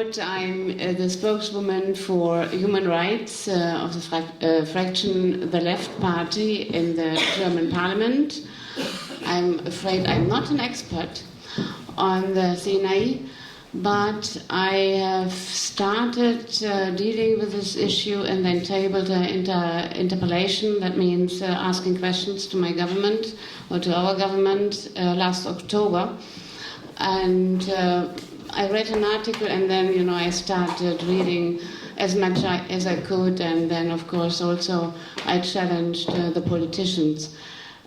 short, I'm the spokeswoman for human rights of the fraction, the Left Party in the German Parliament. I'm afraid I'm not an expert on the Sinai, but I have started dealing with this issue and then tabled an interpellation, that means asking questions to my government or to our government last October. And I read an article and then, I started reading as much as I could, and then, of course, also I challenged the politicians.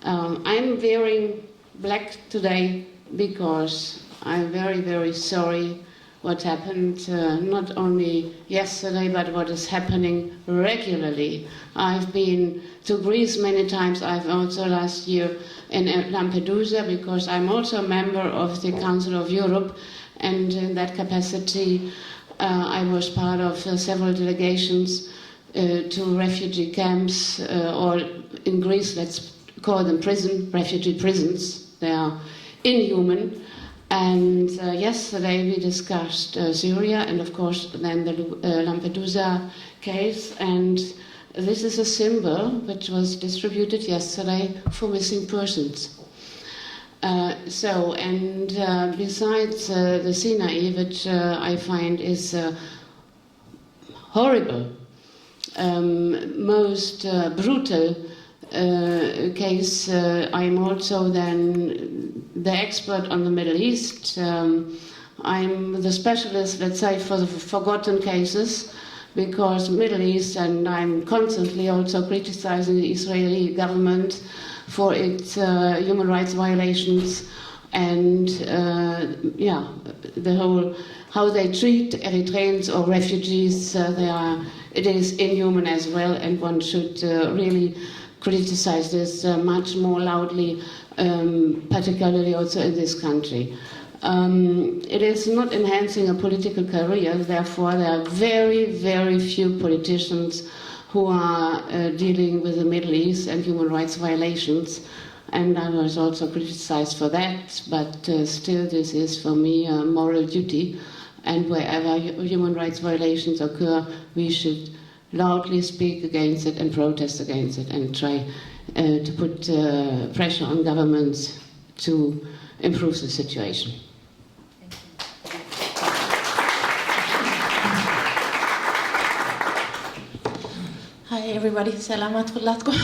I'm wearing black today because I'm very, very sorry what happened, not only yesterday, but what is happening regularly. I've been to Greece many times. I've also last year in Lampedusa, because I'm also a member of the Council of Europe, and in that capacity I was part of several delegations to refugee camps, or in Greece let's call them refugee prisons. They are inhuman. And yesterday we discussed Syria and of course then the Lampedusa case, and this is a symbol which was distributed yesterday for missing persons. Besides the Sinai, which I find is horrible, most brutal case, I'm also then the expert on the Middle East. I'm the specialist, let's say, for the forgotten cases, because Middle East, and I'm constantly also criticizing the Israeli government for its human rights violations and the whole how they treat Eritreans or refugees. It is inhuman as well, and one should really criticize this much more loudly, particularly also in this country. It is not enhancing a political career, therefore there are very, very few politicians who are dealing with the Middle East and human rights violations, and I was also criticized for that, but still this is for me a moral duty, and wherever human rights violations occur, we should loudly speak against it and protest against it and try to put pressure on governments to improve the situation. Hi everybody, salamat kullatkum.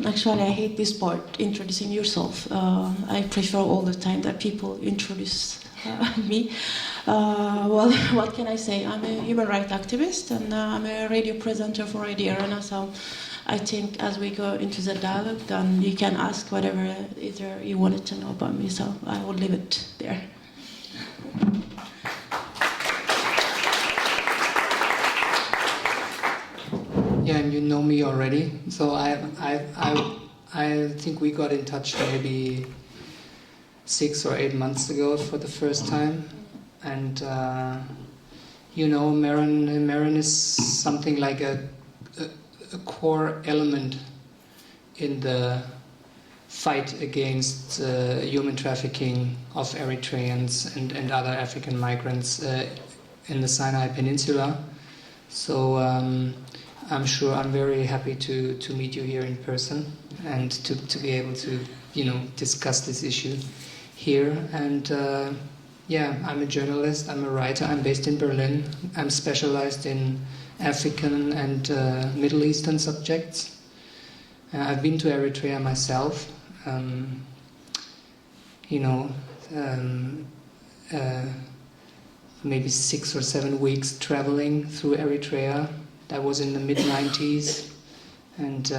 Actually, I hate this part, introducing yourself. I prefer all the time that people introduce me. Well, what can I say? I'm a human rights activist, and I'm a radio presenter for Radio Erena, so I think as we go into the dialogue, then you can ask whatever either you wanted to know about me, so I will leave it there. Yeah, and you know me already, so I think we got in touch maybe 6 or 8 months ago for the first time, and Meron is something like a core element in the fight against human trafficking of Eritreans and other African migrants in the Sinai Peninsula. So I'm sure I'm very happy to meet you here in person and to be able to discuss this issue here. And I'm a journalist, I'm a writer, I'm based in Berlin. I'm specialized in African and Middle Eastern subjects. I've been to Eritrea myself, maybe 6 or 7 weeks traveling through Eritrea. That was in the mid-90s, and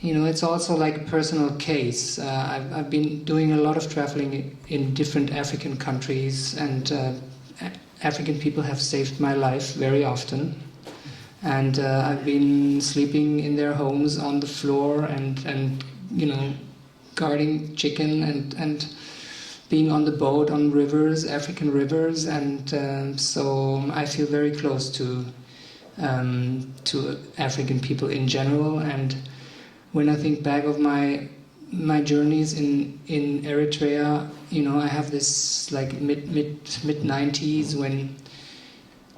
it's also like a personal case. I've been doing a lot of traveling in different African countries, and African people have saved my life very often. And I've been sleeping in their homes on the floor and guarding chicken and being on the boat on rivers, African rivers, and so I feel very close to African people in general. And when I think back of my my journeys in Eritrea, you know, I have this like mid 90s when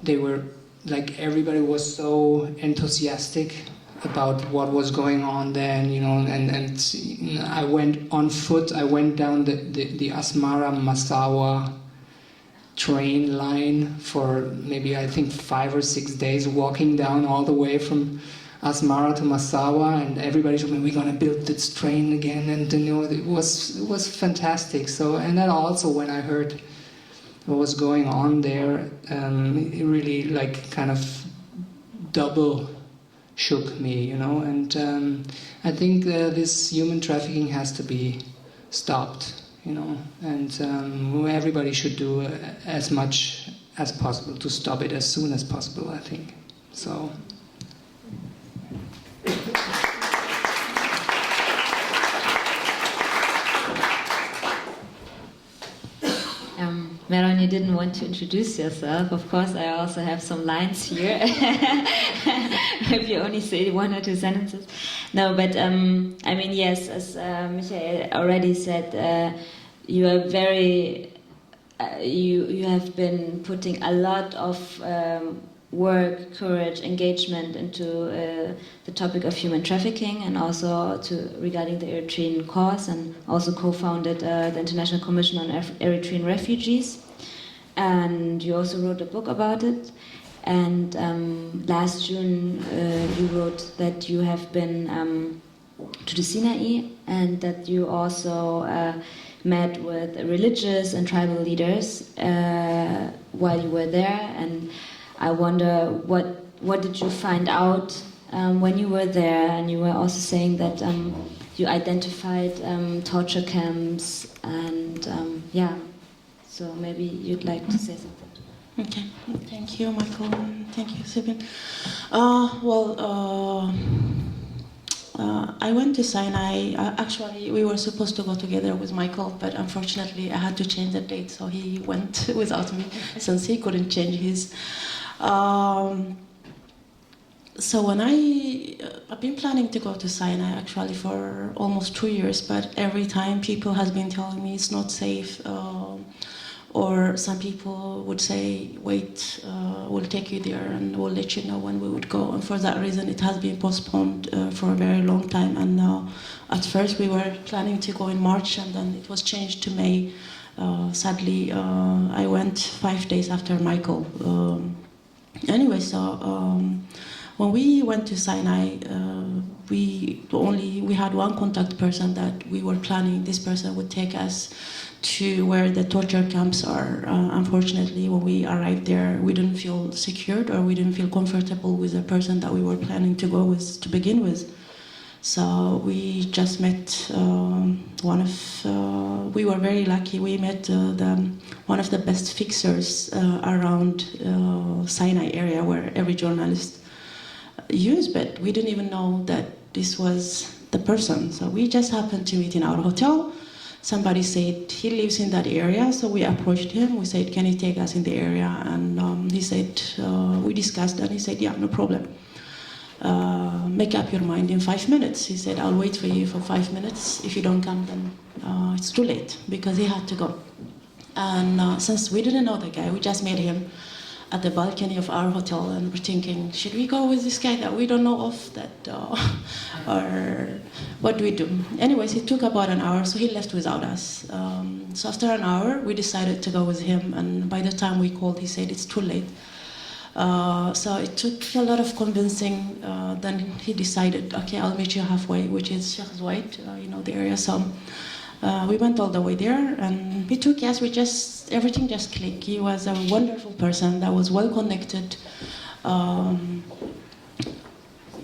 they were like everybody was so enthusiastic about what was going on then, you know, and I went on foot. I went down the Asmara Massawa train line for maybe I think 5 or 6 days, walking down all the way from Asmara to Massawa, and everybody told me we're gonna build this train again, and you know it was fantastic. So, and then also when I heard what was going on there, it really like kind of double shook me, you know. And I think this human trafficking has to be stopped, you know, and everybody should do as much as possible to stop it as soon as possible, I think. So. Meron, you didn't want to introduce yourself. Of course, I also have some lines here. If you only say 1 or 2 sentences. No, but I mean, yes, as Michael already said, you are very, you have been putting a lot of work, courage, engagement into the topic of human trafficking, and also regarding the Eritrean cause, and also co-founded the International Commission on Eritrean Refugees. And you also wrote a book about it. And last June you wrote that you have been to the Sinai, and that you also met with religious and tribal leaders while you were there. And I wonder, what did you find out when you were there? And you were also saying that you identified torture camps, and yeah. So maybe you'd like to say something. Okay, thank you, Michael. Thank you, Sabine. I went to Sinai. Actually, we were supposed to go together with Michael, but unfortunately, I had to change the date, so he went without me since he couldn't change his. So when I've been planning to go to Sinai actually for almost 2 years, but every time people has been telling me it's not safe, or some people would say, wait, we'll take you there and we'll let you know when we would go. And for that reason, it has been postponed for a very long time. And at first we were planning to go in March, and then it was changed to May. Sadly, I went 5 days after Michael. Anyway, so when we went to Sinai, we had one contact person that we were planning. This person would take us to where the torture camps are. Unfortunately, when we arrived there, we didn't feel secured, or we didn't feel comfortable with the person that we were planning to go with to begin with. So we just met we were very lucky. We met one of the best fixers around Sinai area, where every journalist used, but we didn't even know that this was the person. So we just happened to meet in our hotel. Somebody said he lives in that area, so we approached him. We said, can you take us in the area? And he said, we discussed, and he said, yeah, no problem. Make up your mind in 5 minutes. He said, I'll wait for you for 5 minutes. If you don't come, then it's too late, because he had to go. And since we didn't know the guy, we just met him at the balcony of our hotel, and we're thinking, should we go with this guy that we don't know of, or what do we do? Anyways, it took about an hour, so he left without us. So after an hour, we decided to go with him, and by the time we called, he said it's too late. So it took a lot of convincing. Then he decided, okay, I'll meet you halfway, which is Sheikh Zwaid, the area. So we went all the way there, and everything just clicked. He was a wonderful person that was well connected.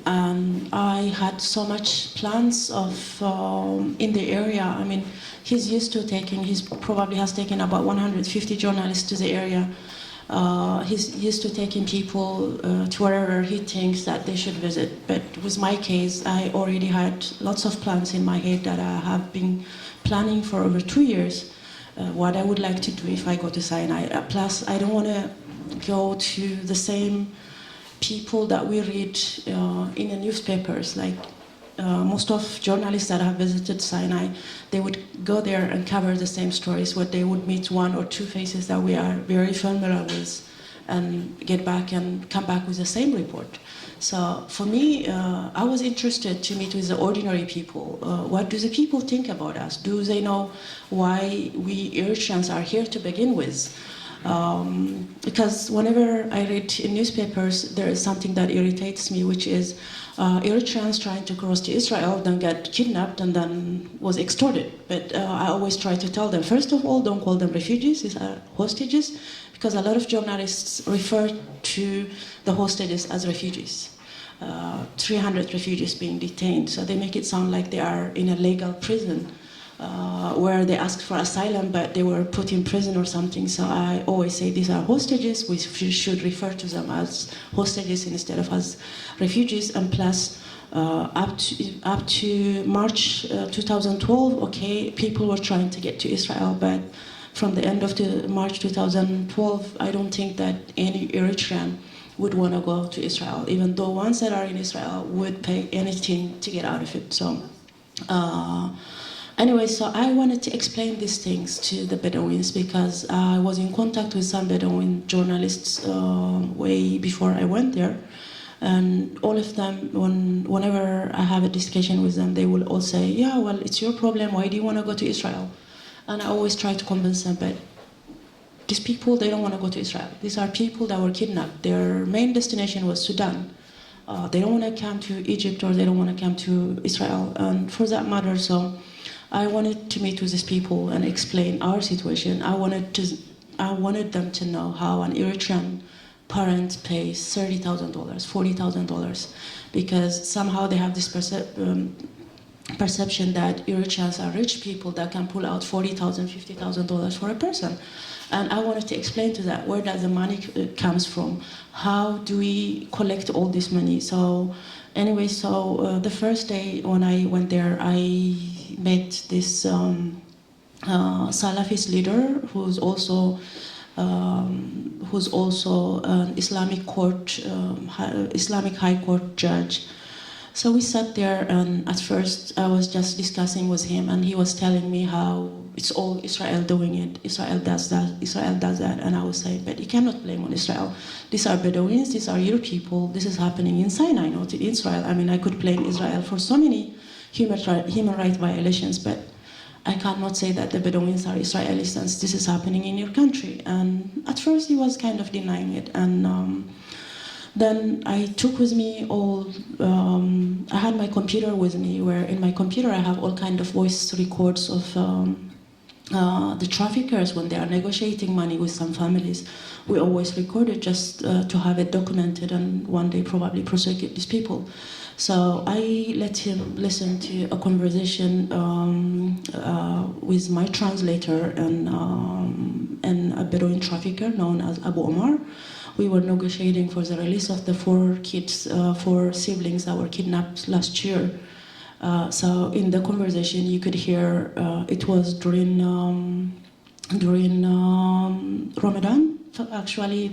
And I had so much plans of in the area. I mean, he probably has taken about 150 journalists to the area. He's used to taking people to wherever he thinks that they should visit. But with my case, I already had lots of plans in my head that I have been planning for over 2 years. What I would like to do if I go to Sinai. Plus, I don't want to go to the same people that we read in the newspapers. Like, most of journalists that have visited Sinai, they would go there and cover the same stories, where they would meet one or two faces that we are very familiar with, and get back and come back with the same report. So for me, I was interested to meet with the ordinary people. What do the people think about us? Do they know why we Eritreans are here to begin with? Because whenever I read in newspapers, there is something that irritates me, which is Eritreans trying to cross to Israel, then get kidnapped and then was extorted. But I always try to tell them, first of all, don't call them refugees, these are hostages, because a lot of journalists refer to the hostages as refugees. 300 refugees being detained, so they make it sound like they are in a legal prison where they asked for asylum but they were put in prison or something. So I always say these are hostages, we should refer to them as hostages instead of as refugees. And plus up to March 2012, okay, people were trying to get to Israel, but from the end of March 2012, I don't think that any Eritrean would want to go to Israel, even though ones that are in Israel would pay anything to get out of it. So anyway, so I wanted to explain these things to the Bedouins because I was in contact with some Bedouin journalists way before I went there. And all of them, whenever I have a discussion with them, they will all say, yeah, well, it's your problem, why do you want to go to Israel? And I always try to convince them, but these people, they don't want to go to Israel. These are people that were kidnapped. Their main destination was Sudan. They don't want to come to Egypt, or they don't want to come to Israel. And for that matter, so I wanted to meet with these people and explain our situation. I wanted them to know how an Eritrean parent pays $30,000, $40,000, because somehow they have this perception that Eritreans are rich people that can pull out $40,000, $50,000 for a person. And I wanted to explain to that, where does the money comes from? How do we collect all this money? So anyway, so the first day when I went there, I met this Salafist leader who's also an Islamic High Court judge. So we sat there, and at first I was just discussing with him, and he was telling me how it's all Israel doing it. Israel does that, Israel does that. And I was saying, but you cannot blame on Israel. These are Bedouins, these are your people. This is happening in Sinai, not in Israel. I mean, I could blame Israel for so many human rights violations, but I cannot say that the Bedouins are Israelis since this is happening in your country. And at first he was kind of denying it. And then I took with me all, I had my computer with me, where in my computer I have all kind of voice records of the traffickers when they are negotiating money with some families. We always record it just to have it documented and one day probably prosecute these people. So I let him listen to a conversation with my translator and a Bedouin trafficker known as Abu Omar. We were negotiating for the release of the 4 siblings that were kidnapped last year. So in the conversation, you could hear it was during Ramadan. Actually,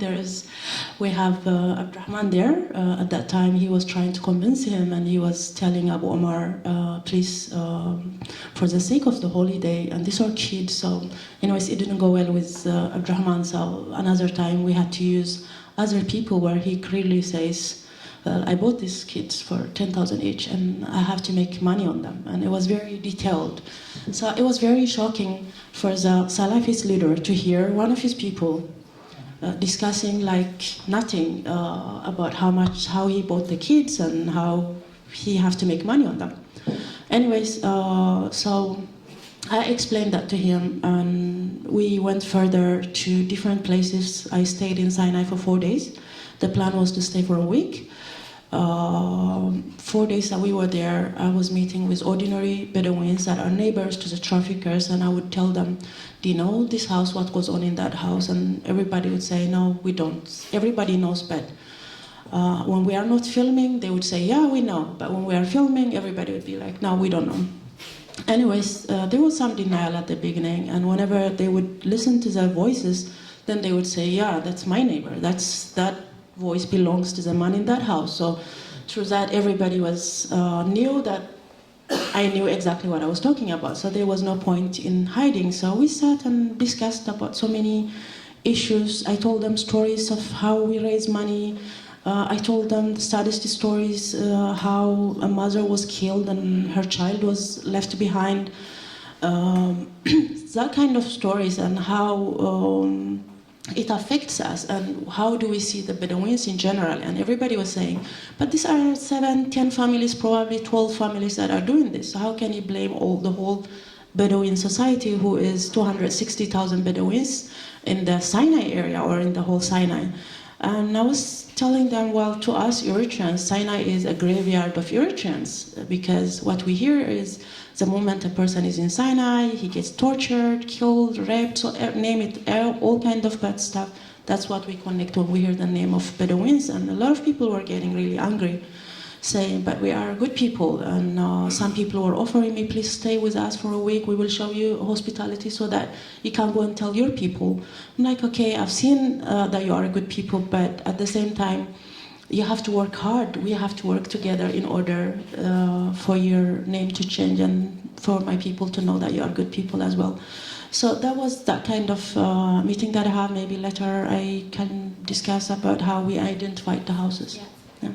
we have Abdurrahman there. At that time, he was trying to convince him, and he was telling Abu Omar, please, for the sake of the holiday, and these are kids. So, anyways, it didn't go well with Abdurrahman. So another time, we had to use other people, where he clearly says, well, I bought these kids for 10,000 each, and I have to make money on them. And it was very detailed. So it was very shocking for the Salafist leader to hear one of his people discussing like nothing about how he bought the kids and how he have to make money on them. Anyways, so I explained that to him, and we went further to different places. I stayed in Sinai for 4 days. The plan was to stay for a week. 4 days that we were there, I was meeting with ordinary Bedouins that are neighbors to the traffickers, and I would tell them, do you know this house, what goes on in that house? And everybody would say, no, we don't. Everybody knows, but when we are not filming, they would say, yeah, we know. But when we are filming, everybody would be like, no, we don't know. Anyways, there was some denial at the beginning, and whenever they would listen to their voices, then they would say, yeah, that's my neighbor. That voice belongs to the man in that house. So through that everybody was knew that I knew exactly what I was talking about, so there was no point in hiding. So we sat and discussed about so many issues. I told them stories of how we raise money. I told them the saddest stories, how a mother was killed and her child was left behind. That kind of stories, and how it affects us, and how do we see the Bedouins in general. And everybody was saying, but these are 7, 10 families, probably 12 families that are doing this. So how can you blame the whole Bedouin society, who is 260,000 Bedouins in the Sinai area, or in the whole Sinai? And I was telling them, well, to us Eritreans, Sinai is a graveyard of Eritreans, because what we hear is the moment a person is in Sinai, he gets tortured, killed, raped, so name it, all kind of bad stuff. That's what we connect when we hear the name of Bedouins. And a lot of people were getting really angry, saying, but we are good people. And some people were offering me, please stay with us for a week, we will show you hospitality so that you can go and tell your people. I'm like, okay, I've seen that you are good people, but at the same time, you have to work hard. We have to work together in order for your name to change, and for my people to know that you are good people as well. So that was that kind of meeting that I have. Maybe later I can discuss about how we identified the houses. Yeah. Yeah.